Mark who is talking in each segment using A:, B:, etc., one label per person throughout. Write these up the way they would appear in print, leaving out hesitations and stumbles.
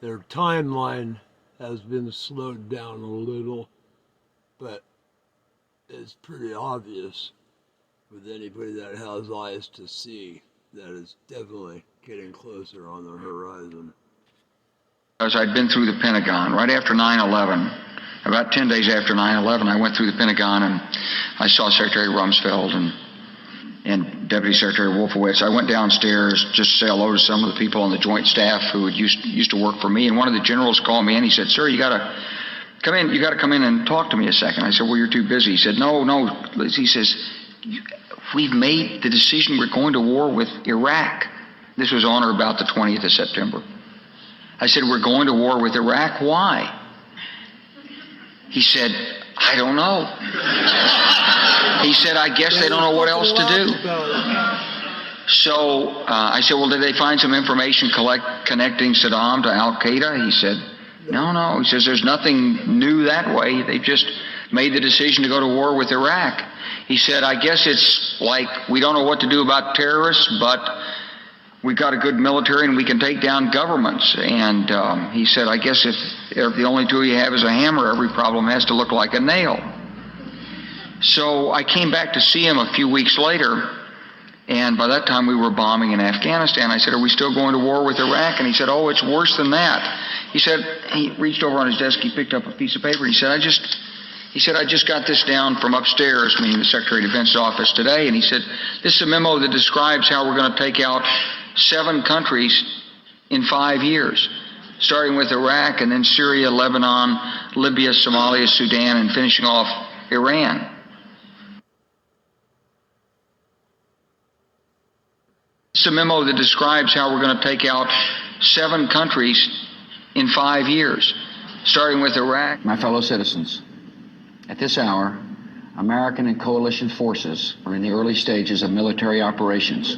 A: Their timeline has been slowed down a little, but it's pretty obvious with anybody that has eyes to see that it's definitely getting closer on the horizon.
B: As I'd been through the Pentagon right after 9/11, about 10 days after 9/11, I went through the Pentagon and I saw Secretary Rumsfeld and Deputy Secretary Wolfowitz. I went downstairs just to say hello to some of the people on the Joint Staff who had used to work for me, and one of the generals called me and he said, "Sir, you gotta come in. You gotta come in and talk to me a second." I said, "Well, you're too busy." He said, "No." He says, "We've made the decision. We're going to war with Iraq." This was on or about the 20th of September. I said, "We're going to war with Iraq. Why?" He said, "I don't know." He said, "I guess they don't know what else to do." So I said, "Well, did they find some information connecting Saddam to Al-Qaeda?" He said, No. He says, "There's nothing new that way. They've just made the decision to go to war with Iraq." He said, "I guess it's like we don't know what to do about terrorists, but we've got a good military and we can take down governments." And he said, "I guess if the only tool you have is a hammer, every problem has to look like a nail." So I came back to see him a few weeks later, and by that time we were bombing in Afghanistan. I said, "Are we still going to war with Iraq?" And he said, "Oh, it's worse than that." He said, he reached over on his desk, he picked up a piece of paper, and he said, I just got this down from upstairs," meaning the Secretary of Defense's office today, and he said, "This is a memo that describes how we're going to take out 7 countries in 5 years, starting with Iraq and then Syria, Lebanon, Libya, Somalia, Sudan, and finishing off Iran." It's a memo that describes how we're going to take out 7 countries in 5 years, starting with Iraq.
C: My fellow citizens, at this hour, American and coalition forces are in the early stages of military operations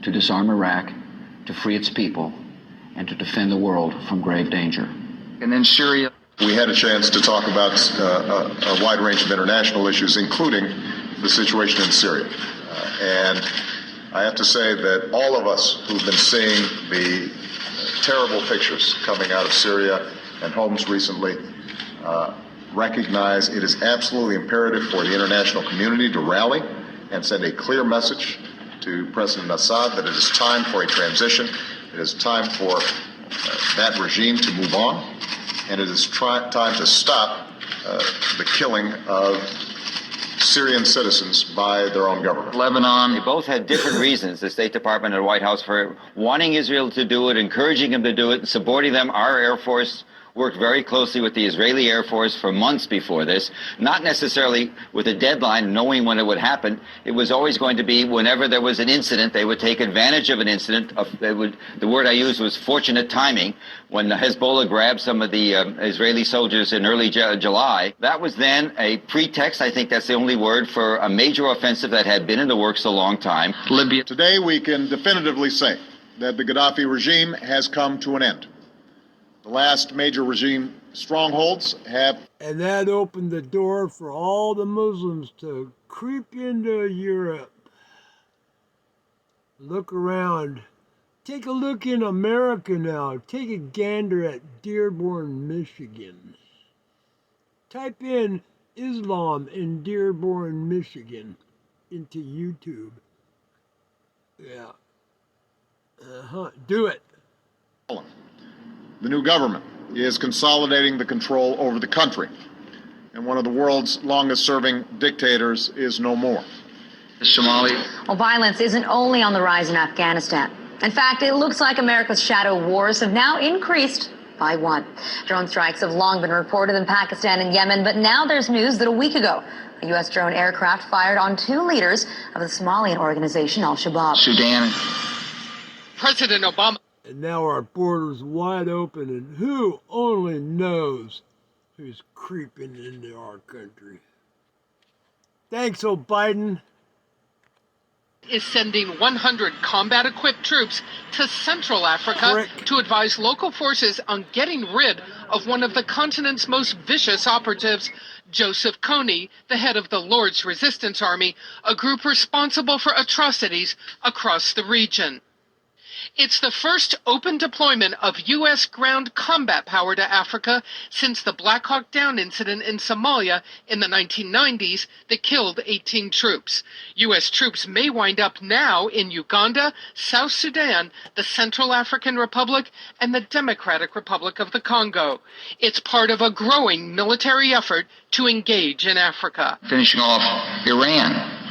C: to disarm Iraq, to free its people, and to defend the world from grave danger.
B: And then Syria.
D: We had a chance to talk about a wide range of international issues, including the situation in Syria. And I have to say that all of us who've been seeing the terrible pictures coming out of Syria and Homs recently recognize it is absolutely imperative for the international community to rally and send a clear message to President Assad that it is time for a transition. It is time for that regime to move on, and it is time to stop the killing of Syrian citizens by their own government.
B: Lebanon.
E: They both had different reasons, the State Department and the White House, for wanting Israel to do it, encouraging them to do it, and supporting them. Our Air Force worked very closely with the Israeli Air Force for months before this, not necessarily with a deadline, knowing when it would happen. It was always going to be whenever there was an incident, they would take advantage of an incident. The word I used was fortunate timing. When Hezbollah grabbed some of the Israeli soldiers in early July, that was then a pretext, I think that's the only word, for a major offensive that had been in the works a long time.
B: Libya.
D: Today we can definitively say that the Gaddafi regime has come to an end. The last major regime strongholds have...
A: And that opened the door for all the Muslims to creep into Europe. Look around. Take a look in America now. Take a gander at Dearborn, Michigan. Type in Islam in Dearborn, Michigan into YouTube. Yeah. Do it.
D: The new government is consolidating the control over the country, and one of the world's longest-serving dictators is no more.
B: Somalia.
F: Well, violence isn't only on the rise in Afghanistan. In fact, it looks like America's shadow wars have now increased by 1. Drone strikes have long been reported in Pakistan and Yemen, but now there's news that a week ago, a U.S. drone aircraft fired on 2 leaders of the Somalian organization Al-Shabaab.
B: Sudan.
G: President Obama.
A: And now our border's wide open, and who only knows who's creeping into our country. Thanks, Biden.
G: Is sending 100 combat-equipped troops to Central Africa to advise local forces on getting rid of one of the continent's most vicious operatives, Joseph Kony, the head of the Lord's Resistance Army, a group responsible for atrocities across the region. It's the first open deployment of U.S. ground combat power to Africa since the Black Hawk Down incident in Somalia in the 1990s that killed 18 troops. U.S. troops may wind up now in Uganda, South Sudan, the Central African Republic, and the Democratic Republic of the Congo. It's part of a growing military effort to engage in Africa.
B: Finishing off Iran.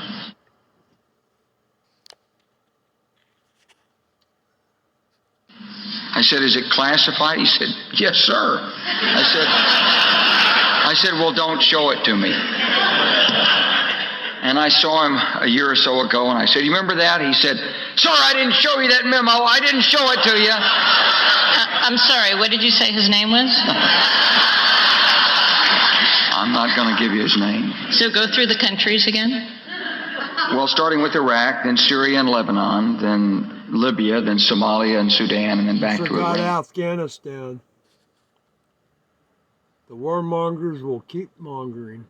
B: I said, is it classified? He said, yes, sir. I said, well, don't show it to me. And I saw him a year or so ago, and I said, you remember that? He said, sir, I didn't show you that memo. I didn't show it to you.
H: I'm sorry, what did you say his name was?
B: I'm not going to give you his name.
H: So go through the countries again.
B: Well, starting with Iraq, then Syria and Lebanon, then Libya, then Somalia and Sudan, and then back to
A: Forgot
B: Iran.
A: Afghanistan. The warmongers will keep mongering.